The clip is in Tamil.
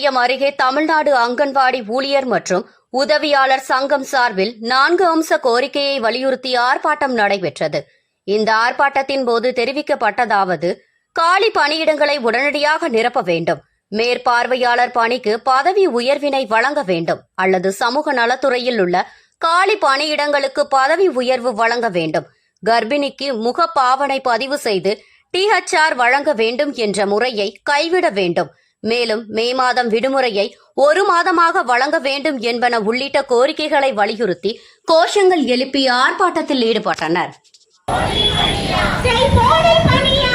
நிலையம் அருகே தமிழ்நாடு அங்கன்வாடி ஊழியர் மற்றும் உதவியாளர் சங்கம் சார்பில் 4 அம்ச கோரிக்கையை வலியுறுத்தி ஆர்ப்பாட்டம் நடைபெற்றது. இந்த ஆர்ப்பாட்டத்தின் போது தெரிவிக்கப்பட்டதாவது: காலி பணியிடங்களை உடனடியாக நிரப்ப வேண்டும், மேற்பார்வையாளர் பணிக்கு பதவி உயர்வினை வழங்க வேண்டும், அல்லது சமூக நலத்துறையில் உள்ள காலி பணியிடங்களுக்கு பதவி உயர்வு வழங்க வேண்டும், கர்ப்பிணிக்கு முகப்பாவனை பதிவு செய்து THR வழங்க வேண்டும் என்ற முறையை கைவிட வேண்டும், மேலும் மே மாதம் விடுமுறையை 1 மாதமாக வழங்க வேண்டும் என்பன உள்ளிட்ட கோரிக்கைகளை வலியுறுத்தி கோஷங்கள் எழுப்பி ஆர்ப்பாட்டத்தில் ஈடுபட்டனர். செல்போனில் பணியா